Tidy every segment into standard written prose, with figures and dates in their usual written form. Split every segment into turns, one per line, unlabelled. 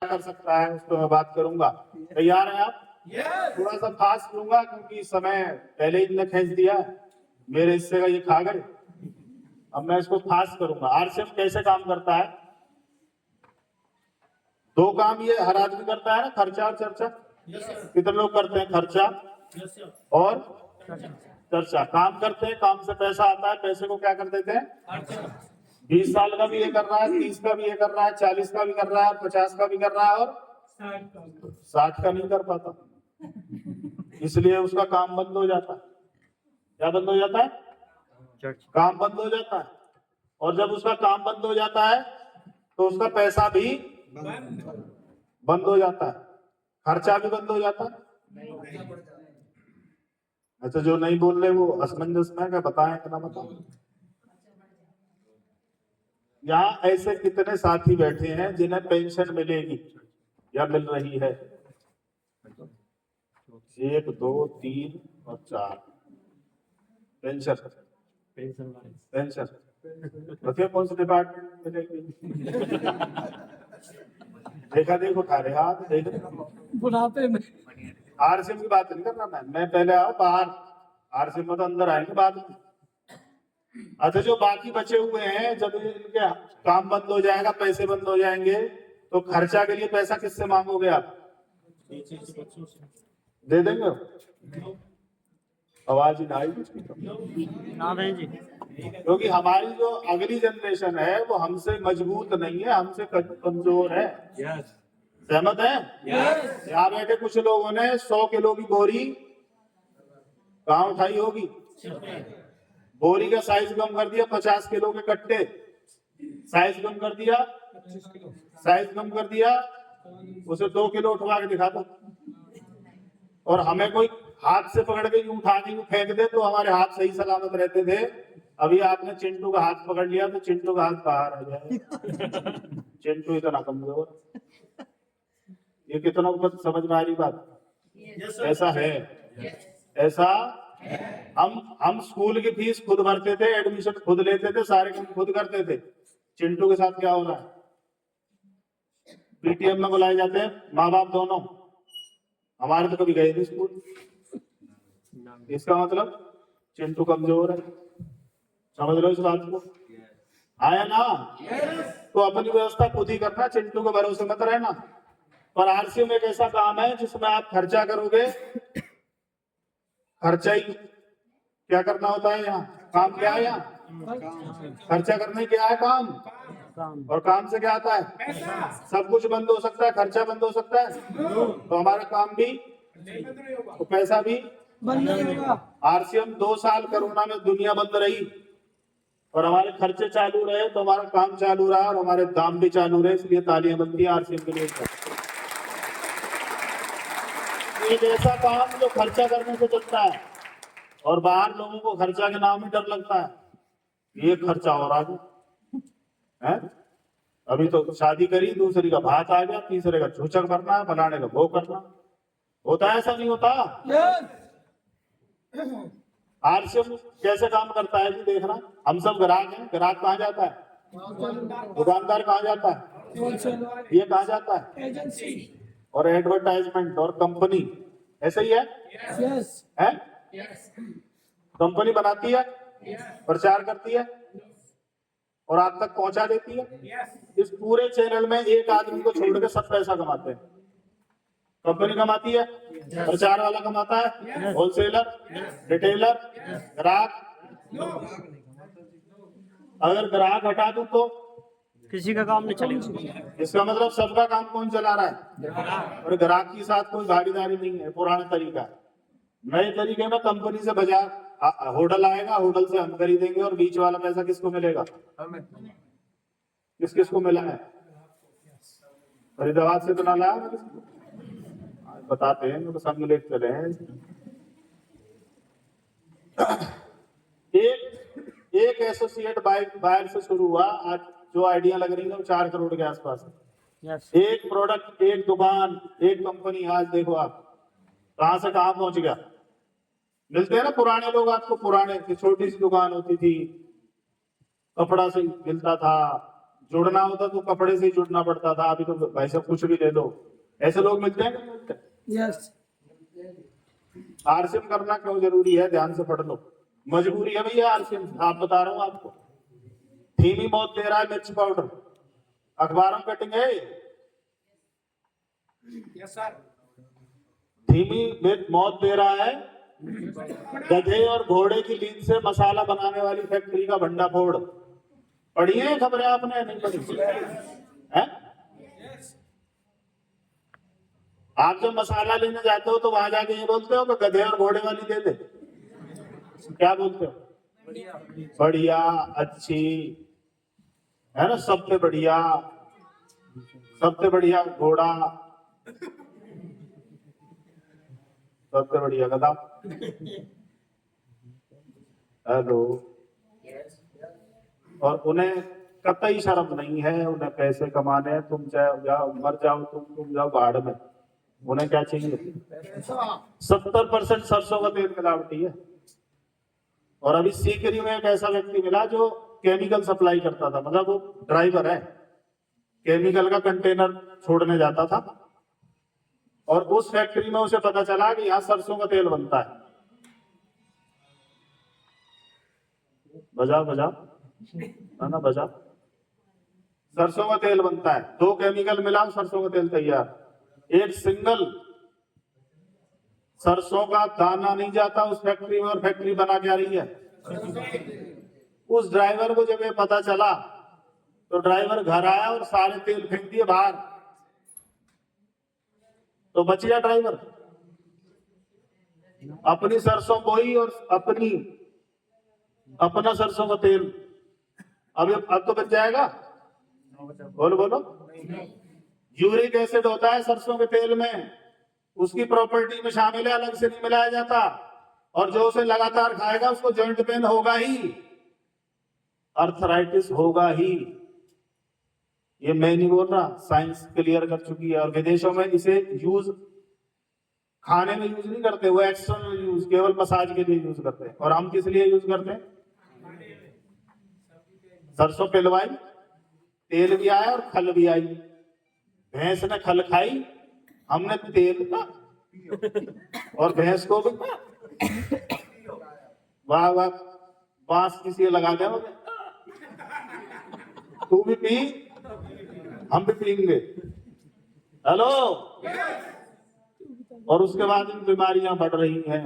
कर सकता है, उस पर मैं बात करूंगा। तैयार हैं आप? थोड़ा सा फास्ट लूंगा क्योंकि समय पहले ही खींच दिया, मेरे हिस्से का ये खा गए। अब मैं इसको फास्ट करूंगा। आरसीएम कैसे काम करता है? दो काम ये हर आदमी करता है ना, खर्चा और चर्चा। कितने लोग करते हैं खर्चा और चर्चा? काम करते हैं, काम से पैसा आता है, पैसे को क्या कर देते हैं? 20 साल का भी ये कर रहा है, 30 का भी ये कर रहा है, 40 का भी कर रहा है, 50 का भी कर रहा है और 60 का नहीं कर पाता, इसलिए उसका काम बंद हो जाता है। क्या बंद हो जाता है? काम बंद हो जाता है। और जब उसका काम बंद हो जाता है तो उसका पैसा भी बंद हो जाता है, खर्चा भी बंद हो जाता है। अच्छा, जो नहीं बोल रहे वो असमंजस में क्या बताएं, इतना बताओ। यहाँ ऐसे कितने साथी बैठे हैं जिन्हें पेंशन मिलेगी या मिल रही है? 1 2 3 और 4 पेंशन बताइए कौन से डिपार्टमेंट मिलेगी? देखा देखो उठा रहे हाथ, देख
बुढ़ापे में।
आरसीएम की बात नहीं कर रहा मैं पहले आओ बाहर, आरसीएम में तो अंदर आएंगे बाद में। अच्छा, जो बाकी बचे हुए हैं, जब इनके काम बंद हो जाएगा, पैसे बंद हो जाएंगे, तो खर्चा के लिए पैसा किससे मांगोगे आप? दे देंगे? आवाज ही ना आई कुछ, क्योंकि हमारी जो अगली जनरेशन है वो हमसे मजबूत नहीं है, हमसे कमजोर है। सहमत है? यहाँ बैठे कुछ लोगों ने 100 किलो की बोरी कहाँ उठाई होगी? बोरी का साइज कम कर दिया, 50 किलो के कट्टे साइज कम कर दिया, साइज कम कर दिया, उसे 2 किलो उठवा के दिखाता। और हमें कोई हाथ से पकड़ के यूं उठा के यूं फेंक दे तो हमारे हाथ सही सलामत रहते थे। अभी आपने चिंटू का हाथ पकड़ लिया तो चिंटू का हाथ बाहर आ जाए। चिंटू इतना कमजोर, ये कितना समझ में आ रही बात? ऐसा है, ऐसा हम स्कूल की फीस खुद भरते थे, एडमिशन खुद लेते थे, सारे काम खुद करते थे। चिंटू के साथ क्या हो रहा है? पीटीएम में बुलाए जाते हैं माँ बाप दोनों, हमारे तो कभी गए नहीं स्कूल। इसका मतलब चिंटू कमजोर है। समझ लो इस बात को, आया ना? तो अपनी व्यवस्था खुद ही करना, चिंटू के भरोसे मत रहना। पर आरसीएम एक ऐसा काम है जिसमें आप खर्चा करोगे, खर्चा ही क्या करना होता है। यहाँ काम क्या है? यहाँ खर्चा करने क्या है? काम। और काम से क्या आता है? सब कुछ बंद हो सकता है, खर्चा बंद हो सकता है, तो हमारा काम भी तो पैसा भी
बंद नहीं होगा।
आरसीएम 2 साल कोरोना में दुनिया बंद रही और हमारे खर्चे चालू रहे, तो हमारा काम चालू रहा और हमारे दाम भी चालू रहे, इसलिए तालियां बनती है आरसीएम के लिए। एक ऐसा काम जो खर्चा करने से चलता है और बाहर लोगों को खर्चा के नाम में डर लगता है, ये खर्चा हो रहा है। अभी तो शादी करी, दूसरी का भात आ गया, तीसरे का झूचक भरना है, बनाने का वो करना होता है। ऐसा नहीं होता? आरसीएम कैसे काम करता है जी? देखना, हम सब ग्राहक हैं, ग्राहक कहाँ जाता है? दुकानदार कहाँ जाता है? ये कहाँ जाता है?
एजेंसी
और एडवर्टाइजमेंट और कंपनी, ऐसा ही है? है? कंपनी बनाती है, प्रचार करती है और आप तक पहुंचा देती है। इस पूरे चैनल में एक आदमी को छोड़ के सब पैसा कमाते हैं। कंपनी कमाती है, प्रचार वाला कमाता है, होलसेलर, रिटेलर, ग्राहक। अगर ग्राहक हटा दूं तो
किसी का काम नहीं चलेगा।
इसका मतलब सबका काम कौन चला रहा है? और ग्राहक के साथ कोई भागीदारी नहीं है। पुराना तरीका है। नए तरीके में कंपनी से बाजार होटल आएगा, होटल से हम खरीदेंगे और बीच वाला पैसा किसको मिलेगा? किस किस को मिला है? फरीदाबाद से तो ना लाया, बताते हैं तो संग लेते चले हैं। एक एसोसिएट बायर से शुरू हुआ, आज जो आइडिया लग रही है वो 4 करोड़ के आसपास है। एक प्रोडक्ट, एक दुकान, एक कंपनी, आज देखो आप कहां से कहां पहुंच गया। मिलते हैं ना पुराने लोग आपको, पुराने की छोटी सी दुकान होती थी, कपड़ा से मिलता था, जुड़ना होता तो कपड़े से ही जुड़ना पड़ता था, अभी तो भाई साहब कुछ भी ले लो। ऐसे लोग मिलते हैं कि नहीं मिलते?
यस।
आरसीएम करना क्यों जरूरी है, ध्यान से पढ़ लो। मजबूरी है भैया आरसीएम, आप बता रहा हूं आपको। थीमी मौत दे रहा है मिर्च पाउडर, अखबारों में कटिंग है।
Yes sir.
थीमी मौत दे रहा है गधे और घोड़े की लीद से मसाला बनाने वाली फैक्ट्री का भंडाफोड़। पढ़ी है खबरें आपने, नहीं पढ़ी है? आप जब मसाला लेने जाते हो तो वहां जाके ये बोलते हो कि गधे और घोड़े वाली दे दे, क्या बोलते हो? बढ़िया, अच्छी, है ना, सबसे बढ़िया, सबसे बढ़िया घोड़ा, सबसे बढ़िया गधा। हेलो। और उन्हें कतई शर्म नहीं है, उन्हें पैसे कमाने हैं, तुम चाहे जाओ मर जाओ, तुम जाओ बाढ़ में, उन्हें क्या चाहिए? 70% सरसों का तेल मिलावटी है। और अभी सीकरी में एक ऐसा व्यक्ति मिला जो केमिकल सप्लाई करता था, मतलब वो ड्राइवर है, केमिकल का कंटेनर छोड़ने जाता था, और उस फैक्ट्री में उसे पता चला कि यहाँ सरसों का तेल बनता है। बजाओ बजाओ, ना बजाओ। सरसों का तेल बनता है, 2 केमिकल मिलाओ, सरसों का तेल तैयार। एक सिंगल सरसों का दाना नहीं जाता उस फैक्ट्री में, और फैक्ट्री बना क्या रही है? उस ड्राइवर को जब ये पता चला तो ड्राइवर घर आया और सारे तेल फेंक दिए बाहर। तो बच गया ड्राइवर, अपनी सरसों बोई और अपना सरसों का तेल। अब तो बच जाएगा? बोलो बोलो। यूरिक एसिड होता है सरसों के तेल में, उसकी प्रॉपर्टी में शामिल है, अलग से नहीं मिलाया जाता। और जो उसे लगातार खाएगा उसको जॉइंट पेन होगा ही, अर्थराइटिस होगा ही। ये मैं नहीं बोल रहा, साइंस क्लियर कर चुकी है। और विदेशों में इसे यूज खाने में यूज नहीं करते, वो एक्सटर्नल यूज, केवल मसाज के लिए यूज करते हैं। और हम किस लिए यूज करते हैं? सरसों पिलवाई, तेल भी आया और खल भी आई। भैंस ने खल खाई, हमने तेल और भैंस को भी। वाह वाह, बांस किसी लगा दे, तू भी पी, हम भी पीएंगे। हेलो। और उसके बाद इन बीमारियां बढ़ रही हैं।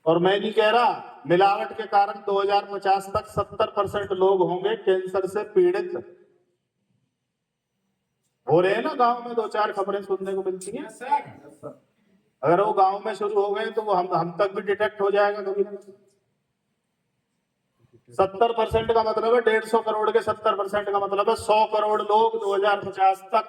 और मैं नहीं कह रहा, मिलावट के कारण 2050 तक 70% लोग होंगे कैंसर से पीड़ित। हो रहे हैं ना गांव में, 2-4 खबरें सुनने को मिलती हैं। अगर वो गांव में शुरू हो गए तो वो हम तक भी डिटेक्ट हो जाएगा कभी ना। 70% का मतलब है 150 करोड़ के 70% का मतलब है 100 करोड़ लोग 2050 तक